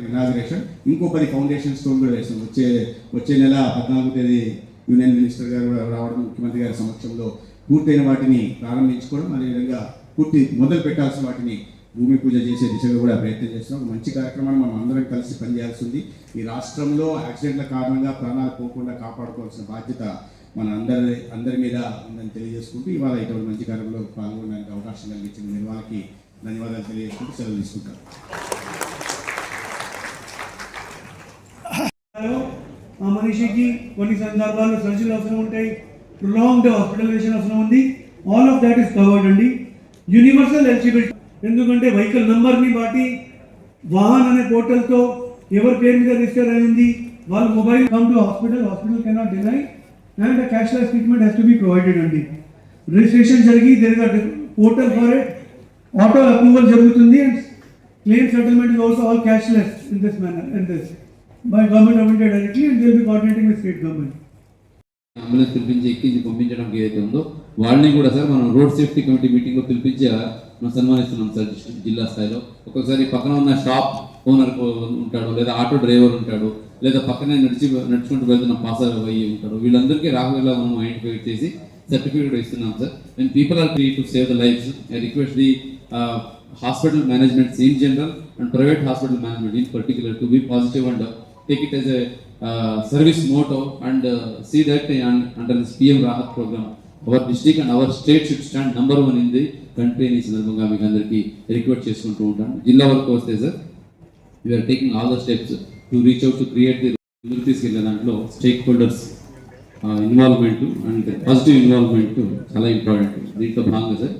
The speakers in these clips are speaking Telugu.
ఇనాగ్రేషన్ ఇంకో 10 ఫౌండేషన్ స్టోన్ కూడా వేస్తాం. వచ్చే నెల 14వ తేదీ యూనియన్ మినిస్టర్ గారు రావడం, ముఖ్యమంత్రి గారి సమక్షంలో పూర్తయిన వాటిని ప్రారంభించుకోవడం, అదేవిధంగా మొదలు పెట్టాల్సిన వాటిని భూమి పూజ చేసే దిశగా కూడా ప్రయత్నం చేస్తున్నాం. ఒక మంచి కార్యక్రమాన్ని మనం అందరం కలిసి పనిచేయాల్సి ఉంది. ఈ రాష్ట్రంలో యాక్సిడెంట్ల కారణంగా ప్రాణాలు పోకుండా కాపాడుకోవాల్సిన బాధ్యత మన అందరి మీద ఉందని తెలియజేసుకుంటూ ఇవాళ ఇటువంటి మంచి కార్యక్రమంలో పాల్గొనడానికి అవకాశం కలిగించిన నిర్వాహకి ధన్యవాదాలు తెలియజేసుకుంటూ సెలవు తీసుకుంటాం. ఆ మనిషికి కొన్ని సందర్భాల్లో సర్జరీలు అవసరం ఉంటాయి, ప్రొలాంగ్డ్ హాస్పిటలైజేషన్ అవసరం ఉంది. All of that is covered అండి. యూనివర్సల్ ఎలిజిబిలిటీ, ఎందుకంటే వెహికల్ నంబర్ని బట్టి వాహన్ అనే పోర్టల్తో ఎవరి పేరు మీద రిజిస్టర్ అయింది, వాళ్ళ mobile come to hospital cannot deny and cashless treatment has to be provided అండి. రిజిస్ట్రేషన్ జరిగి there is a portal for it, auto approval జరుగుతుంది and claim settlement is also all cashless in this manner in this by government of India directly, and they will be coordinating with state government. Ambulance పిలిపించి ఎక్కించి పంపించడానికి ఏదైతే ఉందో వాళ్ళని కూడా సార్ మనం రోడ్ సేఫ్టీ కమిటీ మీటింగ్లో పిలిపించి మనం సన్మానిస్తున్నాం సార్ జిల్లా స్థాయిలో. ఒక్కొక్కసారి పక్కన ఉన్న షాప్ ఓనర్ ఉంటాడు, లేదా ఆటో డ్రైవర్ ఉంటాడు, లేదా పక్కనే నడుచుకుంటూ వెళ్తున్న పాసర్ అయ్యి ఉంటాడు. వీళ్ళందరికీ రాహుల్లా మనం ఐడెంటిఫై చేసి సర్టిఫికేట్ ఇస్తున్నాం sir. And people are free to save the lives. I request the hospital management in general and private hospital management in particular to be positive and take it as a service motto and see that under this PM Rahat program our district and our state should stand number 1 in the country. In సందర్భంగా మీకు అందరికీ రిక్వెస్ట్ చేసుకుంటూ ఉంటాను. జిల్లా వరకు వస్తే sir we are taking all the steps to reach out to create the తీసుకెళ్ళే దాంట్లో stakeholders involvement and positive involvement చాలా ఇంపార్టెంట్. దీంట్లో భాగంగా sir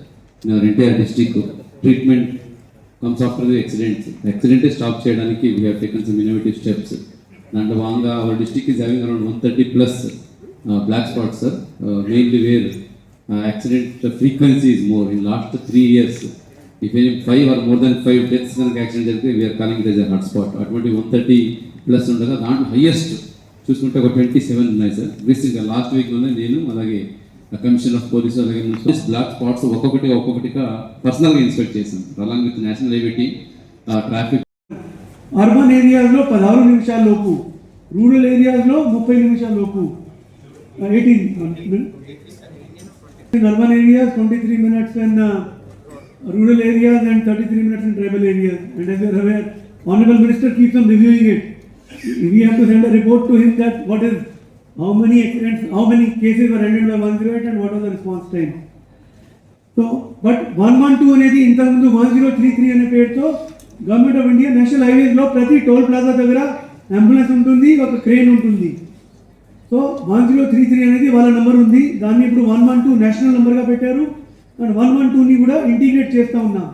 NTR district treatment comes after the accident stop చేయడానికి we have taken some innovative steps. దాంట్లో భాగంగా our district is having around 130+ black spots sir, mainly where accident frequency is more. In last 3 years if any 5 or more than 5 deaths కనుక యాక్సిడెంట్ జరిగితే we are calling it as a hot spot. అటువంటి 130+ ఉండగా దాంట్లో హైయెస్ట్ చూసుకుంటే ఒక 27 ఉన్నాయి సార్. రీసెంట్గా లాస్ట్ వీక్లోనే నేను అలాగే కమిషనర్ ఆఫ్ పోలీసు అలాగే బ్లాక్ స్పాట్స్ ఒక్కొక్కటిగా పర్సనల్గా ఇన్స్పెక్ట్ చేశాను along with national highway team, traffic. Urban ఏరియాస్లో 16 నిమిషాల లోపు, రూరల్ ఏరియాస్లో 30 నిమిషాల లోపు, 18 urban areas, 23 minutes in rural areas and 33 minutes in tribal areas. And as you are aware, Honorable Minister keeps on reviewing it. We have to send a report to him that what is how many accidents, how many cases were handled by 108 and what was the response time. So, but 112 అనేది ఇంతకుముందు 1033 అనే పేరుతో గవర్నమెంట్ ఆఫ్ ఇండియా నేషనల్ హైవేస్లో ప్రతి టోల్ ప్లాజా దగ్గర అంబులెన్స్ ఉంటుంది, ఒక క్రేన్ ఉంటుంది. సో 1033 అనేది వాళ్ళ నెంబర్ ఉంది, దాన్ని ఇప్పుడు 112 నేషనల్ నెంబర్గా పెట్టారు. అండ్ 112ని కూడా ఇంటిగ్రేట్ చేస్తూ ఉన్నాం.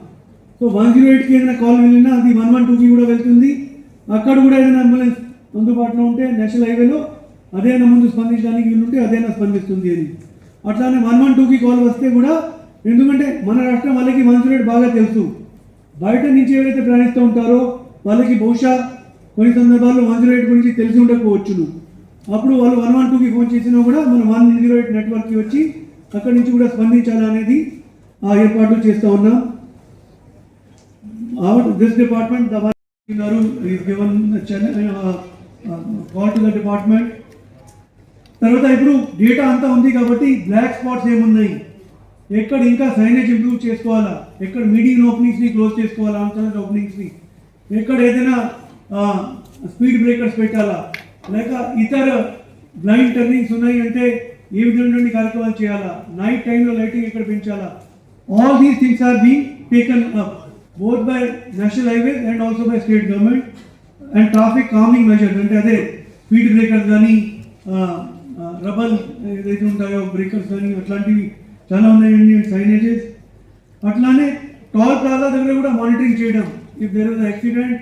సో 108కి ఏదైనా కాల్ వెళ్ళినా అది 112కి కూడా వెళ్తుంది. అక్కడ కూడా ఏదైనా అంబులెన్స్ అందుబాటులో ఉంటే నేషనల్ హైవేలో అదైనా ముందు స్పందించడానికి వీలుంటే అదైనా స్పందిస్తుంది అని. అట్లానే 112కి కాల్ వస్తే కూడా, ఎందుకంటే మన రాష్ట్రం వాళ్ళకి 108 బాగా తెలుసు. బయట నుంచి ఎవరైతే ప్రయాణిస్తూ ఉంటారో వాళ్ళకి బహుశా కొన్ని సందర్భాల్లో 108 గురించి తెలిసి ఉండకపోవచ్చును. అప్పుడు వాళ్ళు 112కి ఫోన్ చేసినా కూడా మనం 108 నెట్వర్క్కి వచ్చి అక్కడి నుంచి కూడా స్పందించాలనేది ఆ ఏర్పాట్లు చేస్తూ ఉన్నాం. This department call to the department. తర్వాత ఇప్పుడు డేటా అంతా ఉంది కాబట్టి బ్లాక్ స్పాట్స్ ఏమున్నాయి, ఎక్కడ ఇంకా సైనేజ్ ఇంప్రూవ్ చేసుకోవాలా, ఎక్కడ మీడియం ఓపెనింగ్స్ని క్లోజ్ చేసుకోవాలా, ఆల్టర్నేట్ ఓపెనింగ్స్ని, ఎక్కడ ఏదైనా స్పీడ్ బ్రేకర్స్ పెట్టాలా, లేక ఇతర బ్లైండ్ టర్నింగ్స్ ఉన్నాయి అంటే ఏ విధంగా కార్యక్రమాలు చేయాలా, నైట్ టైంలో లైటింగ్ ఎక్కడ పెంచాలా. All these things are being taken up both by national highways and also by state government. And traffic calming measures అంటే అదే స్పీడ్ బ్రేకర్స్ కానీ రబల్ ఏదైతే ఉంటాయో బ్రేకర్స్ కానీ అట్లాంటివి చాలా ఉన్నాయండి, అండ్ సైనేజెస్. అట్లానే టోల్ ప్లాజా దగ్గర కూడా మానిటరింగ్ చేయడం. If there is accident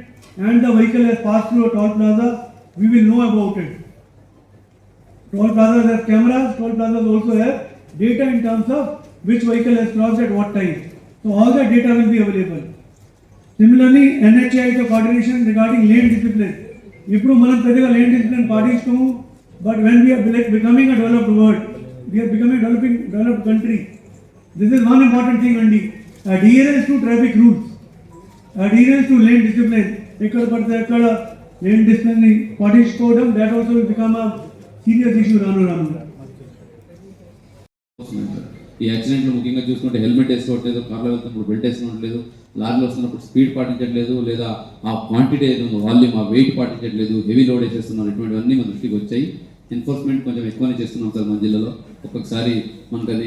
and the vehicle has pass through toll plaza, we will know about it. Toll plazas have cameras, toll plazas also have data in terms of which vehicle has crossed at what time. So all that data will be available. Similarly, NHAI is a coordination regarding lane discipline. ఇప్పుడు మనం పెద్దగా lane discipline పాటిస్తాము, but when we are becoming a developed world, we are becoming a developed country. This is one important thing, Andy. Adherence to traffic rules, adherence to lane discipline. ఎక్కడ పడితే అక్కడ లేని డిస్టెన్స్ని పట్టించుకోవడం, that also will become a serious issue రాను రాను. ఈ యాక్సిడెంట్లు ముఖ్యంగా చూసుకుంటే హెల్మెట్ వేసుకోవట్లేదు, కార్లో వెళ్తున్నప్పుడు బెల్ట్ వేసుకోవట్లేదు, లారీలో వస్తున్నప్పుడు స్పీడ్ పాటించట్లేదు, లేదా ఆ క్వాంటిటీ ఏదో ఉందో వాల్యూమ్ ఆ వెయిట్ పాటించట్లేదు, హెవీ లోడ్ వేసేస్తున్నారు. ఇటువంటివన్నీ మన దృష్టికి వచ్చాయి. ఎన్ఫోర్స్మెంట్ కొంచెం ఎక్కువనే చేస్తున్నాం సార్ మన జిల్లాలో. ఒక్కొక్కసారి మనకు అది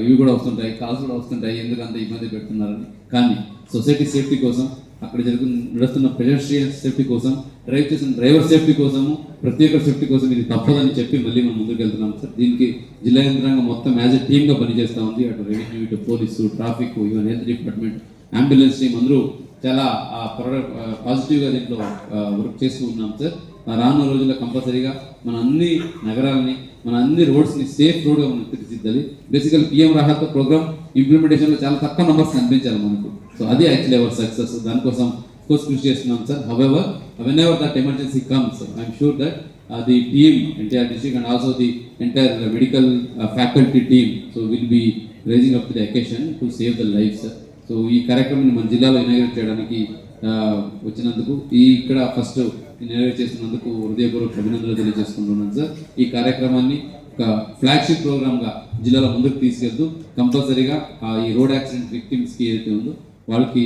ఇవి కూడా వస్తుంటాయి, కాల్స్ కూడా వస్తుంటాయి, ఎందుకు అంత ఇబ్బంది పెడుతున్నారని. కానీ సొసైటీ సేఫ్టీ కోసం, అక్కడ నడుస్తున్న పెడెస్ట్రియన్ సేఫ్టీ కోసం, డ్రైవ్ చేసిన డ్రైవర్ సేఫ్టీ కోసము, ప్రతి ఒక్కరి సేఫ్టీ కోసం ఇది తప్పదని చెప్పి మళ్ళీ మనం ముందుకు వెళ్తున్నాం సార్. దీనికి జిల్లా యంత్రాంగం మొత్తం యాజ్ ఎ టీమ్గా పనిచేస్తూ ఉంది. అటు రెవెన్యూ, ఇటు police, traffic, even health department, ambulance team అందరూ చాలా పాజిటివ్గా దీంట్లో వర్క్ చేస్తూ ఉన్నాం సార్. రానున్న రోజుల్లో కంపల్సరీగా మన అన్ని నగరాలని, మన అన్ని రోడ్స్ని సేఫ్ రోడ్గా మనం తీర్చిదిద్దాలి. బేసికల్ పిఎం రాహత్ ప్రోగ్రామ్ ఇంప్లిమెంటేషన్లో చాలా తక్కువ నెంబర్స్ కనిపించాలి మనకు. సో అది యాక్చువల్లీ అవర్ సక్సెస్. దానికోసం కోర్స్ కృషి చేస్తున్నాం sir. However whenever that emergency comes, I am sure that the team, entire district and also the entire medical faculty team, so will be raising up to the occasion to save the lives, sir. So ఈ కార్యక్రమాన్ని మన జిల్లాలో ఇనాగ్రేట్ చేయడానికి వచ్చినందుకు, ఇక్కడ ఫస్ట్ ఇనాగ్రేట్ చేస్తున్నందుకు హృదయపూర్వక అభినందనలు తెలియజేసుకుంటున్నాను సార్. ఈ కార్యక్రమాన్ని ఒక ఫ్లాగ్షిప్ ప్రోగ్రామ్గా జిల్లాలో ముందుకు తీసుకెళ్తూ కంపల్సరీగా ఈ రోడ్ యాక్సిడెంట్ విక్టిమ్స్కి ఏదైతే ఉందో వాళ్ళకి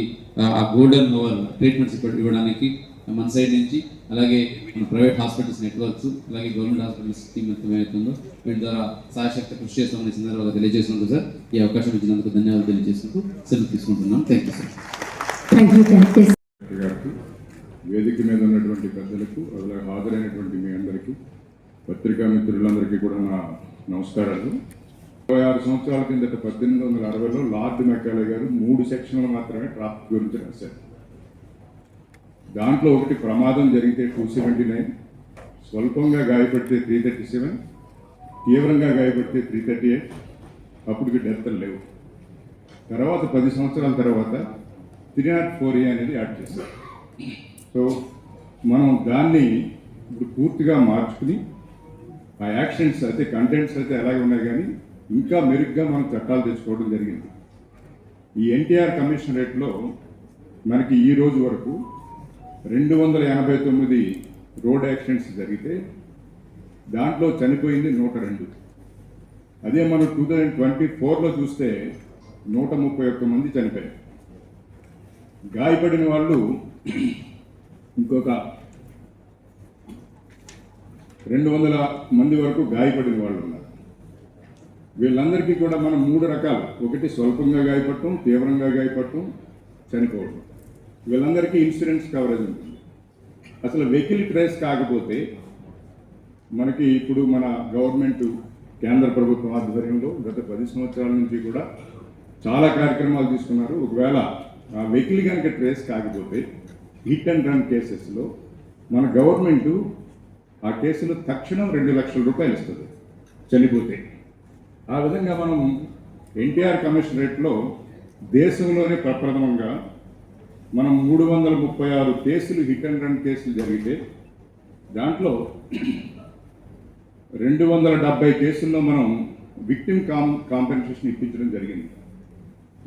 ఆ గోల్డెన్ అవర్ ట్రీట్మెంట్స్ ఇవ్వడానికి మన సైడ్ నుంచి, అలాగే మన ప్రైవేట్ హాస్పిటల్స్ నెట్వర్క్స్, అలాగే గవర్నమెంట్ హాస్పిటల్స్ టీమ్ మొత్తం ఏమవుతుందో వీటి ద్వారా సాయశక్తి కృషి చేస్తామని సందర్భంగా తెలియజేసినందుకు సార్, ఈ అవకాశం ఇచ్చినందుకు ధన్యవాదాలు తెలియజేసుకుంటూ సెలవు తీసుకుంటున్నాం. Thank you sir. గారికి, వేదిక మీద ఉన్నటువంటి పెద్దలకు, అలాగే హాజరైనటువంటి మీ అందరికీ, పత్రికా మిత్రులందరికీ కూడా నా నమస్కారాలు. 26 సంవత్సరాల కిందట 1860లో లార్డ్ మెకాలే గారు 3 సెక్షన్లు మాత్రమే ట్రాఫిక్ గురించి రాశారు. దాంట్లో ఒకటి ప్రమాదం జరిగితే 279, స్వల్పంగా గాయపడితే 337, తీవ్రంగా గాయపడితే 338, అప్పటికి డెత్లు లేవు. తర్వాత 10 సంవత్సరాల తర్వాత 304A అనేది యాడ్ చేశారు. సో మనం దాన్ని ఇప్పుడు పూర్తిగా మార్చుకుని ఆ యాక్షన్స్ అయితే, కంటెంట్స్ అయితే అలాగే ఉన్నాయి, కానీ ఇంకా మెరుగ్గా మనం చట్టాలు తెచ్చుకోవడం జరిగింది. ఈ ఎన్టీఆర్ కమిషనరేట్లో మనకి ఈ రోజు వరకు 289 రోడ్ యాక్సిడెంట్స్ జరిగితే దాంట్లో చనిపోయింది 102. అదే మనం 2024లో చూస్తే 131 మంది చనిపోయారు. గాయపడిన వాళ్ళు ఇంకొక 200 మంది వరకు గాయపడిన వాళ్ళు ఉన్నారు. వీళ్ళందరికీ కూడా మనం 3 రకాలు, ఒకటి స్వల్పంగా గాయపడటం, తీవ్రంగా గాయపడటం, చనిపోవడం. వీళ్ళందరికీ ఇన్సూరెన్స్ కవరేజ్ ఉంటుంది. అసలు వెహికల్ ట్రేస్ కాకపోతే మనకి ఇప్పుడు మన గవర్నమెంట్, కేంద్ర ప్రభుత్వం ఆధ్వర్యంలో గత 10 సంవత్సరాల నుంచి కూడా చాలా కార్యక్రమాలు తీసుకున్నారు. ఒకవేళ ఆ వెహికల్ కనుక ట్రేస్ కాకపోతే హిట్ అండ్ రన్ కేసెస్లో మన గవర్నమెంటు ఆ కేసులో తక్షణం 2 లక్షల రూపాయలు ఇస్తుంది చనిపోతే. ఆ విధంగా మనం ఎన్టీఆర్ కమిషనరేట్లో దేశంలోనే ప్రప్రథమంగా మనం 336 కేసులు, హిట్ అండ్ రన్ కేసులు జరిగితే దాంట్లో 270 కేసుల్లో మనం విక్టిమ్ కాంపెన్సేషన్ ఇప్పించడం జరిగింది.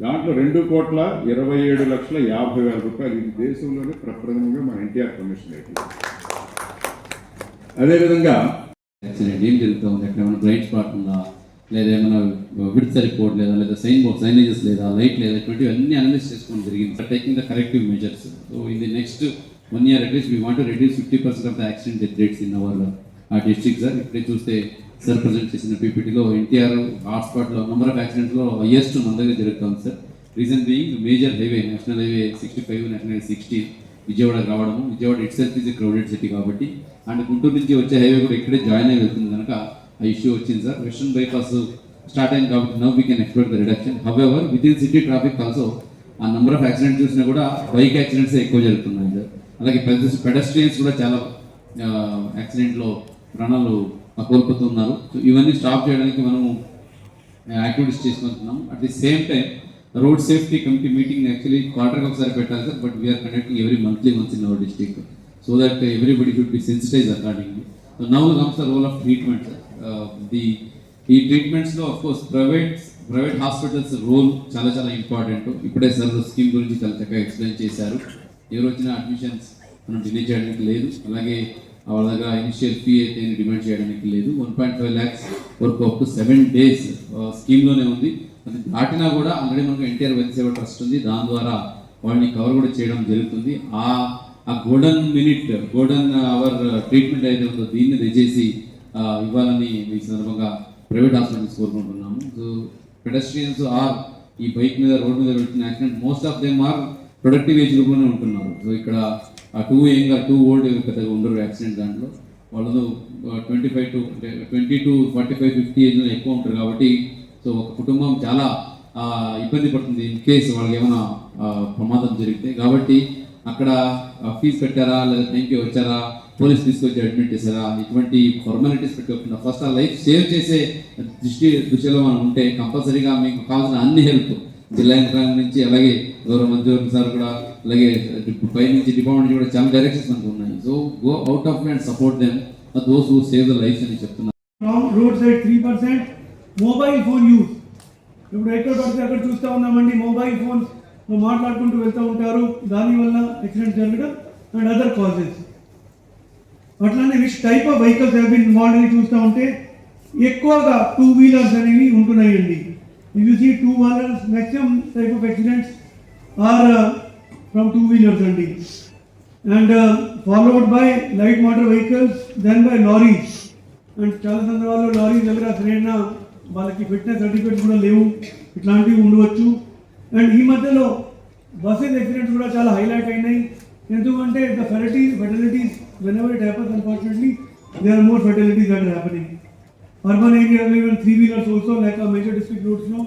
దాంట్లో 2,27,50,000 రూపాయలు. ఇది దేశంలోనే ప్రప్రథమంగా మన ఎన్టీఆర్ కమిషనరేట్. అదేవిధంగా యాక్సిడెంట్ ఏం జరుగుతూ ఉంది, అక్కడ ఏమైనా బ్లైండ్ స్పాట్ ఉందా, లేదా ఏమైనా విడ్త్ సరిపోర్ట్ లేదా, లేదా సైనేజెస్ లేదా, లైట్ లేదా, ఇటువంటివి అన్ని అనలైజ్ చేసుకోవడం జరిగింది. Taking the corrective measures. So in the next 1 year at least we want to reduce 50% of the accident death rates in our district sir. ఇప్పుడే చూస్తే సార్ ప్రజెంట్ చేసిన పీపీటీలో ఎన్టీఆర్ హాట్స్పాట్లో నెంబర్ ఆఫ్ యాక్సిడెంట్లో హైయెస్ట్ మన దగ్గర జరుగుతుంది sir. Reason being major highway, national highway 65, national highway 16 Vijayawada రావడము. Vijayawada itself is crowded city కాబట్టి, అండ్ గుంటూరు నుంచి వచ్చే హైవే కూడా ఇక్కడే జాయిన్ అయి వెళ్తుంది కనుక ఆ ఇష్యూ వచ్చింది సార్. వెస్టర్న్ బైపాస్ స్టార్ట్ అయింది కాబట్టి now we can expect the reduction. However with in city traffic also ఆ నెంబర్ ఆఫ్ యాక్సిడెంట్ చూసినా కూడా బైక్ యాక్సిడెంట్స్ ఎక్కువ జరుగుతున్నాయి సార్. అలాగే పెడస్ట్రియన్స్ కూడా చాలా యాక్సిడెంట్లో ప్రాణాలు కోల్పోతున్నారు. సో ఇవన్నీ స్టాప్ చేయడానికి మనము యాక్టివిటీస్ చేసుకుంటున్నాం. At the same time road safety committee meeting actually క్వార్టర్కి ఒకసారి పెట్టాలి sir, but we are conducting every monthly once in our district, so that everybody should be sensitize accordingly. So now comes the role of treatment sir. ఈ ట్రీట్మెంట్స్లో అఫ్కోర్స్ ప్రైవేట్ హాస్పిటల్స్ రోల్ చాలా ఇంపార్టెంట్. ఇప్పుడే సార్ స్కీమ్ గురించి చాలా చక్కగా ఎక్స్ప్లెయిన్ చేశారు. ఎవరు వచ్చిన అడ్మిషన్స్ మనం డిలే చేయడానికి లేదు. అలాగే వాళ్ళ దగ్గర ఇనిషియల్ ఫీ అయితే డిమాండ్ చేయడానికి లేదు. 1.5 lakhs వరకు అప్ టు 7 days స్కీమ్లోనే ఉంది. అది దాటినా కూడా ఆల్రెడీ మనకు ఎన్టీఆర్ వైద్య సేవ ట్రస్ట్ ఉంది, దాని ద్వారా వాళ్ళని కవర్ కూడా చేయడం జరుగుతుంది. ఆ గోల్డెన్ అవర్ ట్రీట్మెంట్ అయితే ఉందో దీన్ని దయచేసి ఇవ్వాలని ఈ సందర్భంగా ప్రైవేట్ హాస్పిటల్స్ కోరుకుంటున్నాము. సో పెడస్ట్రియన్స్ ఆర్ ఈ బైక్ మీద రోడ్ మీద వెళ్తున్న accident most of them are productive age గ్రూప్లోనే ఉంటున్నారు. సో ఇక్కడ 2 ఓల్డ్ పెద్దగా ఉండరు యాక్సిడెంట్. దాంట్లో వాళ్ళు 20 to 45, 50 ఏజ్లో ఎక్కువ ఉంటారు కాబట్టి సో ఒక కుటుంబం చాలా ఇబ్బంది పడుతుంది ఇన్ కేసు వాళ్ళకి ఏమైనా ప్రమాదం జరిగితే. కాబట్టి అక్కడ ఫీజు పెట్టారా లేదా టైంకి వచ్చారా, పోలీస్ తీసుకొచ్చి అడ్మిట్ చేశారా, ఇటువంటి ఫార్మాలిటీస్ పెట్టుకోకుండా ఫస్ట్ ఆ లైఫ్ సేవ్ చేసే దృష్టిలో మనం ఉంటే కంపల్సరీగా మీకు కావాల్సిన అన్ని హెల్ప్ జిల్లా యంత్రాంగం నుంచి, అలాగే గౌరవ మంత్రి సార్ కూడా, అలాగే పై నుంచి డిపార్ట్మెంట్ కూడా చాలా డైరెక్షన్స్ మనకు ఉన్నాయి. So go out of and support them those who save the life అని చెప్తున్నారు. Road side 3%. Mobile phone use ఇప్పుడు ఎక్కడ పడితే అక్కడ చూస్తూ ఉన్నామండి. మొబైల్ ఫోన్ మాట్లాడుకుంటూ వెళ్తూ ఉంటారు, దానివల్ల యాక్సిడెంట్ జరగడం అండ్ అదర్ కాజెస్. అట్లానే which type of vehicles have been involved అని చూస్తూ ఉంటే ఎక్కువగా 2-wheelers అనేవి ఉంటున్నాయండి. You see 2-wheelers maximum type of accidents are from 2-wheelers అండి. And followed by light motor vehicles, then by lorries. And చాలా సందర్భాల్లో లారీస్ దగ్గర సరైన వాళ్ళకి ఫిట్నెస్ సర్టిఫికేట్స్ కూడా లేవు, ఇట్లాంటివి ఉండవచ్చు. అండ్ ఈ మధ్యలో బస్సెస్ యాక్సిడెంట్స్ కూడా చాలా హైలైట్ అయినాయి. ఎందుకంటే the ఫెటలిటీస్ whenever it happens, unfortunately there are more fatalities that are happening. Urban areas, even 3-wheelers also, like our major district roads now,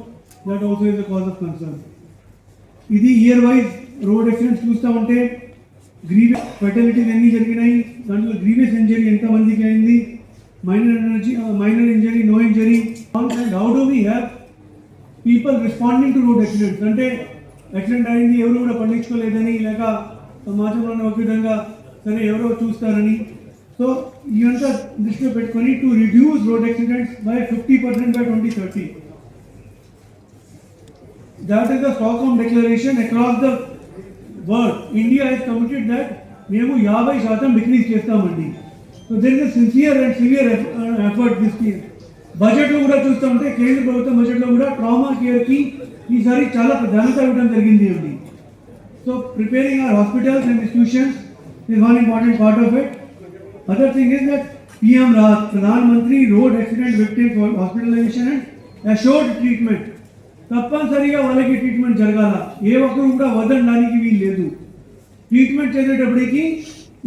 that also is a cause of concern. ఇది ఇయర్ వైజ్ రోడ్ యాక్సిడెంట్స్ చూస్తూ ఉంటే గ్రీవియస్ ఫెటలిటీస్ ఎన్ని జరిగినాయి, దాంట్లో గ్రీవియస్ ఇంజరీ ఎంతమందికి అయింది, minor injury, no injury. And how do we have people responding to road accidents? అంటే యాక్సిడెంట్ అయింది, ఎవరు కూడా పట్టించుకోలేదని, లేక సమాజంలోనే ఒక విధంగా సరే ఎవరో చూస్తారని. సో ఇదంతా దృష్టిలో పెట్టుకొని to reduce road accidents by 50% by 2030. That is the Stockholm Declaration across the world. India has committed that మేము 50% డిక్రీజ్ చేస్తామండి. So there is sincere and severe effort this year. బడ్జెట్లో కూడా చూస్తామంటే కేంద్ర ప్రభుత్వం బడ్జెట్లో కూడా ట్రామా కేర్కి ఈసారి చాలా ప్రాధాన్యత ఇవ్వడం జరిగింది అండి. So preparing hour hospitals and institutions is one important part of it. Other thing is that PM Rahat, Pradhan Mantri Road Accident Victims Hospitalization and Assured Treatment. తప్పనిసరిగా వాళ్ళకి ట్రీట్మెంట్ జరగాల, ఏ ఒక్కరు కూడా వదలడానికి వీలు లేదు. ట్రీట్మెంట్ చేసేటప్పటికి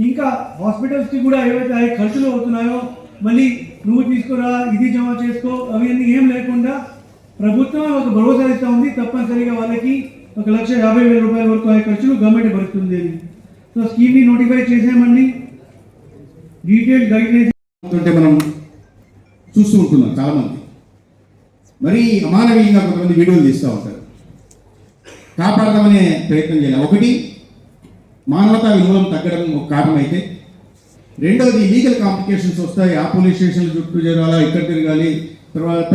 ఇంకా హాస్పిటల్స్కి కూడా ఏవైతే ఖర్చులు అవుతున్నాయో మళ్ళీ నువ్వు తీసుకురా, ఇది జమ చేసుకో, అవన్నీ ఏం లేకుండా ప్రభుత్వం ఒక భరోసా ఇస్తూ ఉంది. తప్పనిసరిగా వాళ్ళకి 1,50,000 రూపాయల వరకు ఆ ఖర్చులు గవర్నమెంట్ భరుస్తుంది అని. సో స్కీమ్ని నోటిఫై చేసామండి. డీటెయిల్ గైడ్లైన్స్ అంటే మనం చూస్తూ ఉంటున్నాం చాలామంది మరీ అమానవీయంగా కొంతమంది వీడియోలు తీస్తూ ఉంటారు. కాపాడదామనే ప్రయత్నం చేయాలి. ఒకటి, మానవతా విలువలను తగ్గడం ఒక కారణం అయితే, రెండవది లీగల్ కాంప్లికేషన్స్ వస్తాయి. ఆ పోలీస్ స్టేషన్ల చుట్టూ చేరాలా, ఇక్కడ తిరగాలి, తర్వాత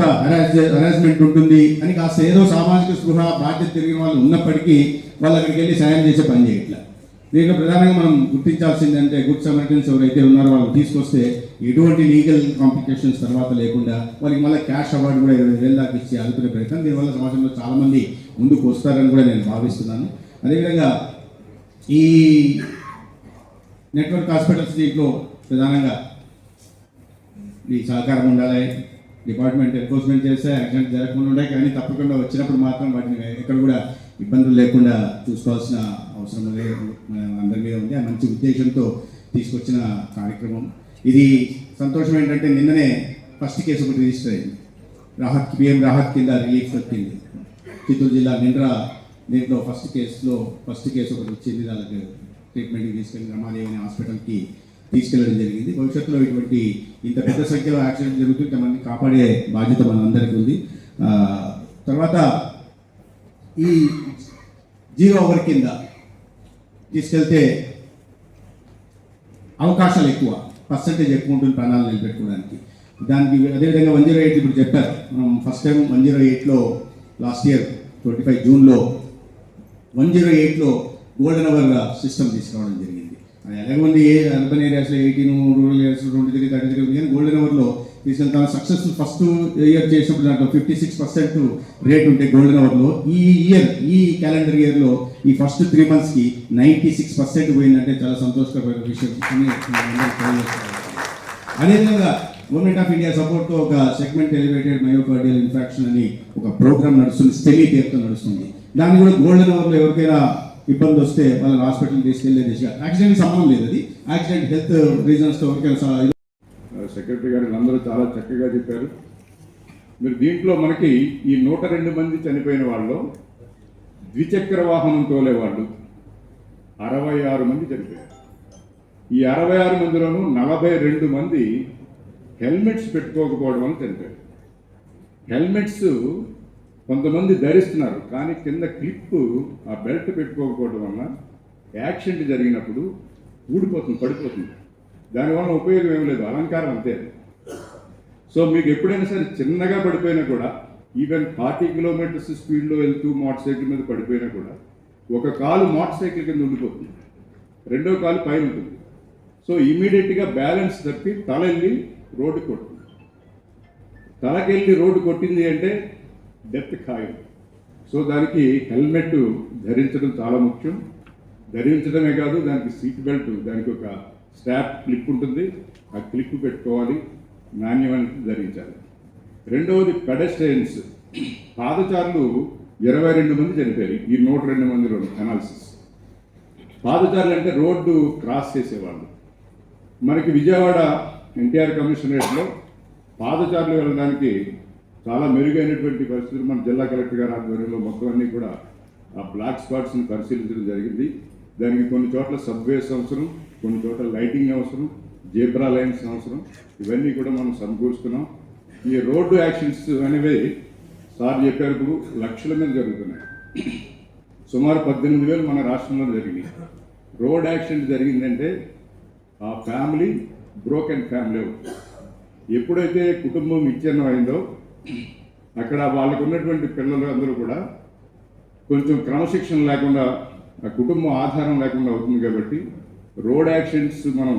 హరాస్మెంట్ ఉంటుంది అని కాస్త ఏదో సామాజిక స్పృహ బాధ్యత తిరిగిన వాళ్ళు ఉన్నప్పటికీ వాళ్ళు అక్కడికి వెళ్ళి సాయం చేసే పని చేయట్లా. దీంట్లో ప్రధానంగా మనం గుర్తించాల్సింది అంటే గుడ్ సమర్థన్స్ ఎవరైతే ఉన్నారో వాళ్ళు తీసుకొస్తే ఎటువంటి లీగల్ కాంప్లికేషన్స్ తర్వాత లేకుండా వాళ్ళకి మళ్ళీ క్యాష్ అవార్డు కూడా 20,000 దాకా ఇచ్చి ఆదుకునే ప్రయత్నం, దీనివల్ల సమాజంలో చాలామంది ముందుకు వస్తారని కూడా నేను భావిస్తున్నాను. అదేవిధంగా ఈ నెట్వర్క్ హాస్పిటల్స్ దీంట్లో ప్రధానంగా ఈ సహకారం ఉండాలి. డిపార్ట్మెంట్ ఎన్ఫోర్స్మెంట్ చేస్తే యాక్సిడెంట్ జరగకుండా ఉండాలి, కానీ తప్పకుండా వచ్చినప్పుడు మాత్రం వాటిని ఎక్కడ కూడా ఇబ్బందులు లేకుండా చూసుకోవాల్సిన అవసరం అందరి మీద ఉంది. ఆ మంచి ఉద్దేశంతో తీసుకొచ్చిన కార్యక్రమం ఇది. సంతోషం ఏంటంటే నిన్ననే ఫస్ట్ కేసు ఒకటి రిజిస్టర్ అయింది. PM రాహత్ కింద రిలీఫ్ వచ్చింది. చిత్తూరు జిల్లా నిండ్రా దీంట్లో ఫస్ట్ కేసు ఒకటి వచ్చింది. దానికి ట్రీట్మెంట్కి తీసుకెళ్ళి రమాదేవి హాస్పిటల్కి తీసుకెళ్ళడం జరిగింది. భవిష్యత్తులో ఇటువంటి ఇంత పెద్ద సంఖ్యలో యాక్సిడెంట్ జరుగుతుంటే మనల్ని కాపాడే బాధ్యత మనందరికీ ఉంది. తర్వాత ఈ 0 అవర్ కింద తీసుకెళ్తే అవకాశాలు ఎక్కువ, పర్సంటేజ్ ఎక్కువ ఉంటుంది ప్రాణాలు నిలబెట్టుకోవడానికి. దానికి అదేవిధంగా 108 ఇప్పుడు చెప్పారు. మనం ఫస్ట్ టైం 108లో లాస్ట్ ఇయర్ 25 జూన్లో 108లో గోల్డెన్ అవర్ సిస్టమ్ తీసుకురావడం జరిగింది. ఎలాగోండి అర్బన్ ఏరియాస్లో 18, రూరల్ ఏరియాస్లో 23, 33 ఉంది. కానీ గోల్డెన్ అవర్లో తీసుకెళ్తాను. సక్సెస్ఫుల్ ఫస్ట్ ఇయర్ చేసినప్పుడు దాంట్లో 56% రేట్ ఉంటే గోల్డెన్ అవర్లో ఈ క్యాలెండర్ ఇయర్లో ఈ ఫస్ట్ 3 monthsకి 96% పోయిందంటే చాలా సంతోషకరమైన విషయం అని అందరికీ తెలియజేస్తున్నాను. అదేవిధంగా గవర్నమెంట్ ఆఫ్ ఇండియా సపోర్ట్తో ఒక సెగ్మెంట్ ఎలివేటెడ్ మయోకార్డియల్ ఇన్ఫెక్షన్ అని ఒక ప్రోగ్రామ్ నడుస్తుంది, స్టెలీ పేరుతో నడుస్తుంది. దాన్ని కూడా గోల్డెన్ అవర్లో ఎవరికైనా ఇబ్బంది వస్తే వాళ్ళని హాస్పిటల్కి తీసుకెళ్లే దిశగా, యాక్సిడెంట్ సంబంధం లేదు, అది యాక్సిడెంట్ హెల్త్ రీజన్స్తో ఎవరికైనా. సెక్రటరీ గారు అందరూ చాలా చక్కగా చెప్పారు. మీరు దీంట్లో మనకి ఈ 102 మంది చనిపోయిన వాళ్ళు ద్విచక్ర వాహనం తోలేవాళ్ళు 66 మంది చనిపోయారు. ఈ 66 మందిలోనూ 42 మంది హెల్మెట్స్ పెట్టుకోకపోవడం వల్ల చనిపోయారు. హెల్మెట్స్ కొంతమంది ధరిస్తున్నారు, కానీ కింద క్లిప్ ఆ బెల్ట్ పెట్టుకోకపోవడం వల్ల యాక్సిడెంట్ జరిగినప్పుడు ఊడిపోతుంది, పడిపోతుంది. దానివల్ల ఉపయోగం ఏం లేదు, అలంకారం అంతే. సో మీకు ఎప్పుడైనా సరే చిన్నగా పడిపోయినా కూడా, ఈవెన్ 40 kilometers స్పీడ్లో వెళ్తూ మోటార్ సైకిల్ మీద పడిపోయినా కూడా ఒక కాలు మోటార్ సైకిల్ కింద ఉండిపోతుంది, రెండో కాలు పైన ఉంటుంది. సో ఇమీడియట్గా బ్యాలెన్స్ తప్పి తల వెళ్ళి రోడ్డు కొడుతుంది. తలకెళ్ళి రోడ్డు కొట్టింది అంటే డెత్ ఖాయం. సో దానికి హెల్మెట్ ధరించడం చాలా ముఖ్యం. ధరించడమే కాదు, దానికి సీట్ బెల్ట్, దానికి ఒక స్ట్రాప్ క్లిప్ ఉంటుంది, ఆ క్లిప్ పెట్టుకోవాలి, నాణ్యమైనది ధరించాలి. రెండవది పెడస్ట్రియన్స్, పాదచారులు 22 మంది చనిపోయారు ఈ 102 మందిలో అనాలిసిస్. పాదచారులు అంటే రోడ్డు క్రాస్ చేసేవాళ్ళు. మనకి విజయవాడ ఎన్టీఆర్ కమిషనరేట్లో పాదచారులు వెళ్ళడానికి చాలా మెరుగైనటువంటి పరిస్థితులు మన జిల్లా కలెక్టర్ గారి ఆధ్వర్యంలో మొత్తం అన్నీ కూడా ఆ బ్లాక్ స్పాట్స్ని పరిశీలించడం జరిగింది. దానికి కొన్ని చోట్ల సబ్వేస్ అవసరం, కొన్ని చోట్ల లైటింగ్ అవసరం, జేబ్రా లైన్స్ అవసరం. ఇవన్నీ కూడా మనం సమకూరుస్తున్నాం. ఈ రోడ్డు యాక్సిడెంట్స్ అనేవి సార్ చెప్పారు, ఇప్పుడు లక్షల మీద జరుగుతున్నాయి. సుమారు 18,000 మన రాష్ట్రంలో జరిగినాయి. రోడ్ యాక్సిడెంట్ జరిగిందంటే ఆ ఫ్యామిలీ బ్రోకెన్ ఫ్యామిలీ అవుతుంది. ఎప్పుడైతే కుటుంబం విచ్ఛిన్నం అయిందో అక్కడ వాళ్ళకు ఉన్నటువంటి పిల్లలు అందరూ కూడా కొంచెం క్రమశిక్షణ లేకుండా, ఆ కుటుంబం ఆధారం లేకుండా అవుతుంది. కాబట్టి రోడ్ యాక్సిడెంట్స్ మనం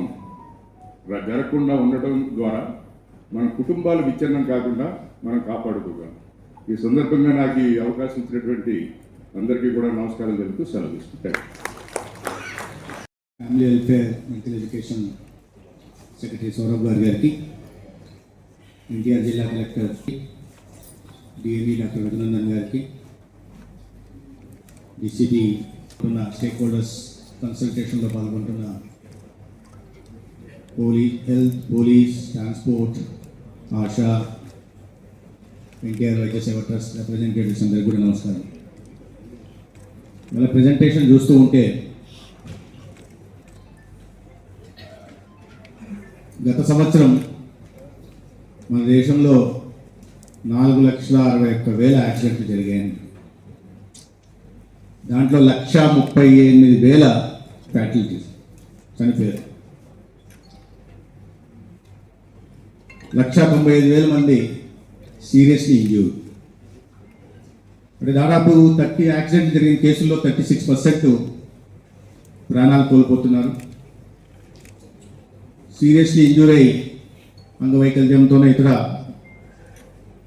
జరగకుండా ఉండటం ద్వారా మన కుటుంబాలు విచ్ఛిన్నం కాకుండా మనం కాపాడుకోగలం. ఈ సందర్భంగా నాకు ఈ అవకాశం ఇచ్చినటువంటి అందరికీ కూడా నమస్కారం తెలుపుతూ సెలవు తీసుకుంటాను. Family welfare medical education secretary Saurabh గారికి, ఎన్టీఆర్ జిల్లా కలెక్టర్ డిఎంఈ డాక్టర్ రఘునందన్ గారికి, డిసిపి ఉన్న స్టేక్ హోల్డర్స్ కన్సల్టేషన్లో పాల్గొంటున్న health, police, transport, ASHA, NTR వైద్య సేవ ట్రస్ట్ రిప్రజెంటేటివ్స్ అందరికీ కూడా నమస్కారం. వాళ్ళ ప్రజెంటేషన్ చూస్తూ ఉంటే గత సంవత్సరం మన దేశంలో 4,61,000 యాక్సిడెంట్లు జరిగాయని, దాంట్లో 1,38,000 ఫ్యాటలిటీస్, చనిపోయారు. 1,95,000 మంది సీరియస్లీ ఇంజ్యూర్డ్. అంటే దాదాపు 30 యాక్సిడెంట్ జరిగిన కేసుల్లో 36% ప్రాణాలు కోల్పోతున్నారు. సీరియస్లీ ఇంజూర్ అయ్యి అంగవైకల్యంతోనే ఇతర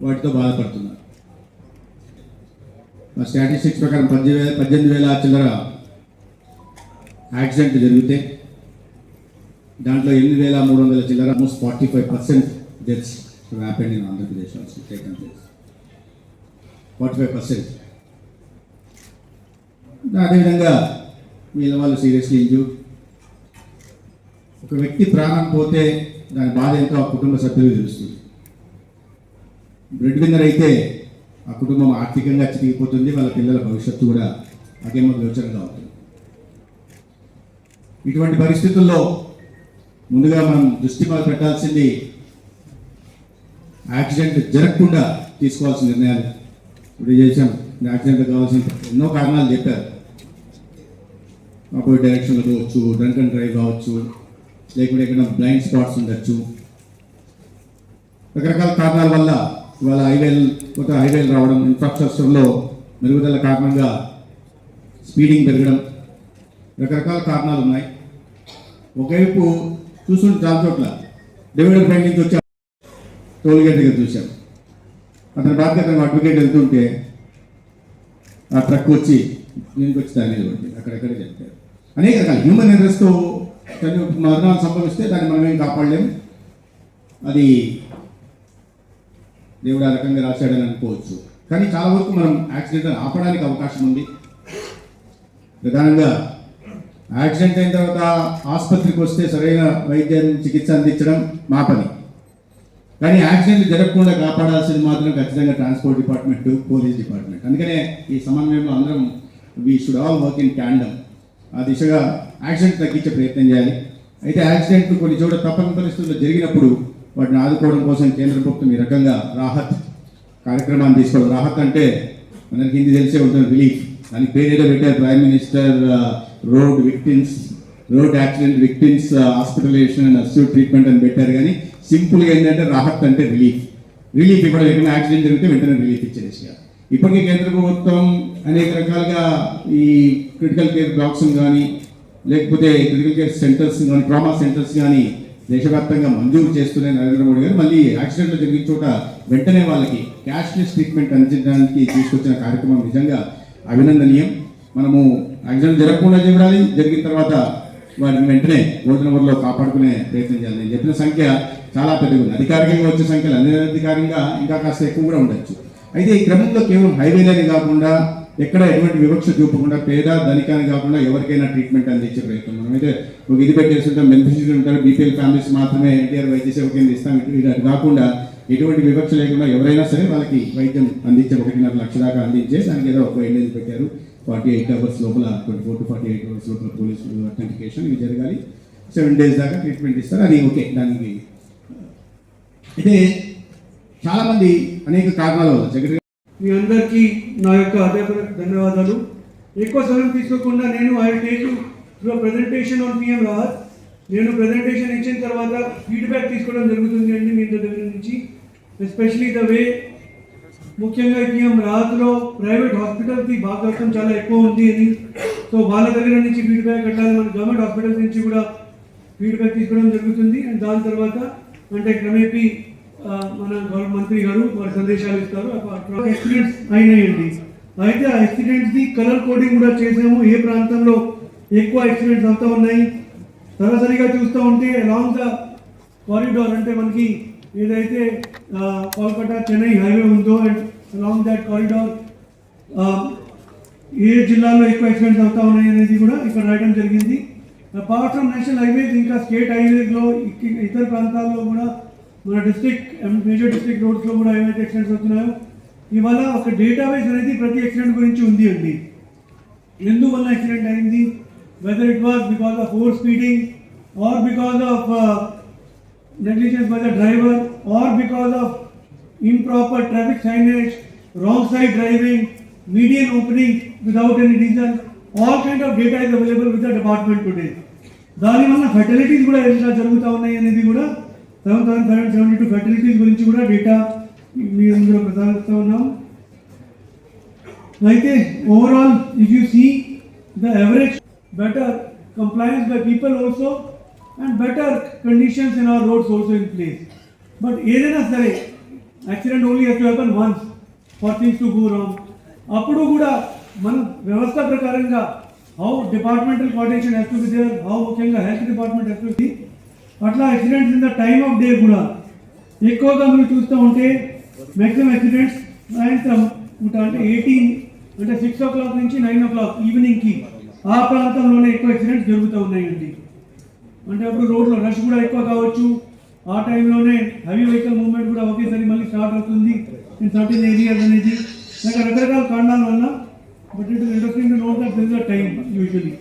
వాటితో బాధపడుతున్నారు. ఆ స్టాటిస్టిక్స్ ప్రకారం 18,000 చిల్లర యాక్సిడెంట్ జరిగితే దాంట్లో 8,300 చిల్లర, almost 45% deaths happened in Andhra Pradesh also taken place. 45%. అదేవిధంగా వీళ్ళ వాళ్ళు సీరియస్లీ ఇంజూర్డ్. ఒక వ్యక్తి ప్రాణం పోతే దాని బాధ ఎంతో ఆ కుటుంబ సభ్యులకు తెలుస్తుంది. బ్రెడ్ విన్నర్ అయితే ఆ కుటుంబం ఆర్థికంగా చిరిగిపోతుంది, వాళ్ళ పిల్లల భవిష్యత్తు కూడా అదేమో గోచరంగా అవుతుంది. ఇటువంటి పరిస్థితుల్లో ముందుగా మనం దృష్టి పెట్టాల్సింది యాక్సిడెంట్ జరగకుండా తీసుకోవాల్సిన నిర్ణయాలు. ఇప్పుడు చేశాం, యాక్సిడెంట్ కావాల్సిన ఎన్నో కారణాలు చెప్పారు. ఆపోజిట్ డైరెక్షన్లో కావచ్చు, డ్రంక్ అండ్ డ్రైవ్ కావచ్చు, లేకుంటే ఎక్కడ బ్లైండ్ స్పాట్స్ ఉండొచ్చు. రకరకాల కారణాల వల్ల ఇవాళ కొత్త హైవేలు రావడం, ఇన్ఫ్రాస్ట్రక్చర్లో మెరుగుదల కారణంగా స్పీడింగ్ పెరగడం, రకరకాల కారణాలు ఉన్నాయి. ఒకవైపు చూస్తుంటే చాలా చోట్ల డివైడర్ పై నుంచి వచ్చి టోల్ గేట్ దగ్గర చూశాం. అతని బాధ్యత అడ్వకేట్ వెళ్తుంటే ఆ ట్రక్ వచ్చి దీనికి వచ్చి దాని మీద పడింది, అక్కడెక్కడే చెప్తారు. అనేక రకాల హ్యూమన్ ఎర్రర్స్తో మరణాలు సంభవిస్తే దాన్ని మనం ఏం కాపాడలేము. అది దేవుడు ఆ రకంగా రాశాడని అనుకోవచ్చు. కానీ చాలా వరకు మనం యాక్సిడెంట్ ఆపడానికి అవకాశం ఉంది. ప్రధానంగా యాక్సిడెంట్ అయిన తర్వాత ఆసుపత్రికి వస్తే సరైన వైద్యం చికిత్స అందించడం మా పని. కానీ యాక్సిడెంట్ జరగకుండా కాపాడాల్సింది మాత్రం ఖచ్చితంగా ట్రాన్స్పోర్ట్ డిపార్ట్మెంట్, పోలీస్ డిపార్ట్మెంట్. అందుకనే ఈ సమన్వయంలో అందరం we should all work in tandem. ఆ దిశగా యాక్సిడెంట్ తగ్గించే ప్రయత్నం చేయాలి. అయితే యాక్సిడెంట్లు కొన్ని చోట్ల తప్పని పరిస్థితుల్లో జరిగినప్పుడు వాటిని ఆదుకోవడం కోసం కేంద్ర ప్రభుత్వం ఈ రకంగా రాహత్ కార్యక్రమాన్ని తీసుకోవాలి. రాహత్ అంటే మనకి హిందీ తెలిసే ఉంటుంది, రిలీఫ్. దానికి పేరు ఏదో పెట్టారు, prime minister road accident victims hospitalization and acute treatment అని పెట్టారు. కానీ సింపుల్గా ఏంటంటే రాహత్ అంటే రిలీఫ్ ఇప్పుడు ఎక్కడ యాక్సిడెంట్ జరిగితే వెంటనే రిలీఫ్ ఇచ్చే విషయం. ఇప్పటికీ కేంద్ర ప్రభుత్వం అనేక రకాలుగా ఈ క్రిటికల్ కేర్ బ్లాక్స్ కానీ లేకపోతే క్రిటికల్ కేర్ సెంటర్స్ కానీ ట్రామా సెంటర్స్ కానీ దేశవ్యాప్తంగా మంజూరు చేస్తూనే నరేంద్ర మోడీ గారు మళ్ళీ యాక్సిడెంట్లు జరిగిన చోట వెంటనే వాళ్ళకి క్యాష్లెస్ ట్రీట్మెంట్ అందించడానికి తీసుకొచ్చిన కార్యక్రమం నిజంగా అభినందనీయం. మనము యాక్సిడెంట్ జరగకుండా చూడాలి, జరిగిన తర్వాత వాటిని వెంటనే గోల్డెన్ అవర్లో కాపాడుకునే ప్రయత్నం చేయాలి. నేను చెప్పిన సంఖ్య చాలా పెద్దగా ఉంది. అధికారికంగా వచ్చే సంఖ్యలు అనధికారికంగా ఇంకా కాస్త ఎక్కువ కూడా ఉండొచ్చు. అయితే ఈ క్రమంలో కేవలం హైవేలని కాకుండా ఎక్కడ ఎటువంటి వివక్ష చూపకుండా పేద ధనికాన్ని కాకుండా ఎవరికైనా ట్రీట్మెంట్ అందించే ప్రయత్నం. మనమైతే ఒక ఇది పెట్టేస్తుంటాం, బెనిఫిషియరీ ఉంటారు, బీపీఎల్ ఫ్యామిలీస్ మాత్రమే ఎన్టీఆర్ వైద్య సేవ కింద ఇస్తాం. ఇది కాకుండా ఎటువంటి వివక్ష లేకుండా ఎవరైనా సరే వాళ్ళకి వైద్యం అందించే 1.5 లక్ష దాకా అందించే దానికి ఏదో ఒక ఎండేజ్ పెట్టారు. 48 hours లోపల 24 to 48 hours లోపల పోలీసు అథెంటికేషన్ ఇవి జరగాలి. 7 days దాకా ట్రీట్మెంట్ ఇస్తారు. అది ఓకే. దానికి అయితే చాలామంది అనేక కారణాల వల్ల జగన్ మీ అందరికీ నా యొక్క హృదయపూర్వక ధన్యవాదాలు. ఎక్కువ సమయం తీసుకోకుండా నేను I take your presentation on PM Rahat. నేను ప్రెజెంటేషన్ ఇచ్చిన తర్వాత ఫీడ్బ్యాక్ తీసుకోవడం జరుగుతుంది అండి మీ దగ్గర నుంచి. ఎస్పెషలీ ద వే ముఖ్యంగా పిఎం రాహత్లో ప్రైవేట్ హాస్పిటల్స్కి భాగస్వామ్యం చాలా ఎక్కువ ఉంది అని, సో వాళ్ళ దగ్గర నుంచి ఫీడ్బ్యాక్ అట్లాగే మన గవర్నమెంట్ హాస్పిటల్స్ నుంచి కూడా ఫీడ్బ్యాక్ తీసుకోవడం జరుగుతుంది. అండ్ దాని తర్వాత అంటే క్రమేపీ మన గవర్నమెంట్ మంత్రి గారు వారి సందేశాలు ఇస్తారు. యాక్సిడెంట్స్ అయినాయండి. అయితే ఆ యాక్సిడెంట్స్ది కలర్ కోడింగ్ కూడా చేసాము. ఏ ప్రాంతంలో ఎక్కువ యాక్సిడెంట్స్ అవుతా ఉన్నాయి సరాసరిగా చూస్తూ ఉంటే అలాంగ్ ద కారిడార్ అంటే మనకి ఏదైతే కోల్కతా చెన్నై హైవే ఉందో అండ్ అలాంగ్ దట్ కారిడార్ ఏ జిల్లాలో ఎక్కువ యాక్సిడెంట్స్ అవుతా ఉన్నాయి అనేది కూడా ఇక్కడ రాయడం జరిగింది. అపార్ట్ ఫ్రమ్ నేషనల్ హైవేస్ ఇంకా స్టేట్ హైవేస్లో ఇతర ప్రాంతాల్లో కూడా మన డిస్ట్రిక్ట్ మేజర్ డిస్ట్రిక్ట్ రోడ్స్లో కూడా ఏవైతే యాక్సిడెంట్స్ అవుతున్నాయో ఇవాళ ఒక డేటాబేస్ అనేది ప్రతి యాక్సిడెంట్ గురించి ఉంది అండి. ఎందువల్ల యాక్సిడెంట్ అయింది, whether it was because of over speeding or because of negligence by the driver or because of improper traffic signage, wrong side driving, median opening without any reason, all kind of data is available with the department today. దాని వల్ల ఫెర్టిలిటీస్ కూడా ఎంత జరుగుతూ ఉన్నాయి అనేది కూడా 7,772 ఫెర్టిలిటీస్ గురించి కూడా డేటా మీ అందరూ ప్రసాదిస్తూ ఉన్నాం. అయితే overall if you see the average better compliance by people also and better conditions in our roads also in place. But ఏదైనా సరే accident only has to happen once for things to go wrong. అప్పుడు కూడా మన వ్యవస్థ ప్రకారంగా how departmental coordination has to be there, how ముఖ్యంగా health department has to be, అట్లా accidents in the time of day కూడా ఎక్కువగా మీరు చూస్తూ ఉంటే maximum accidents సాయంత్రం అంటే 18 అంటే 6 o'clock నుంచి 9 o'clock ఈవినింగ్కి ఆ ప్రాంతంలోనే ఎక్కువ యాక్సిడెంట్స్ జరుగుతూ ఉన్నాయండి. అంటే అప్పుడు రోడ్లో రష్ కూడా ఎక్కువ కావచ్చు. ఆ టైంలోనే హెవీ వెహికల్ మూవ్మెంట్ కూడా ఒకేసారి మళ్ళీ స్టార్ట్ అవుతుంది ఇన్ సర్టెన్ ఏరియాస్ అనేది రకరకాల కారణాల వల్ల. But it is interesting to note that this is the time usually.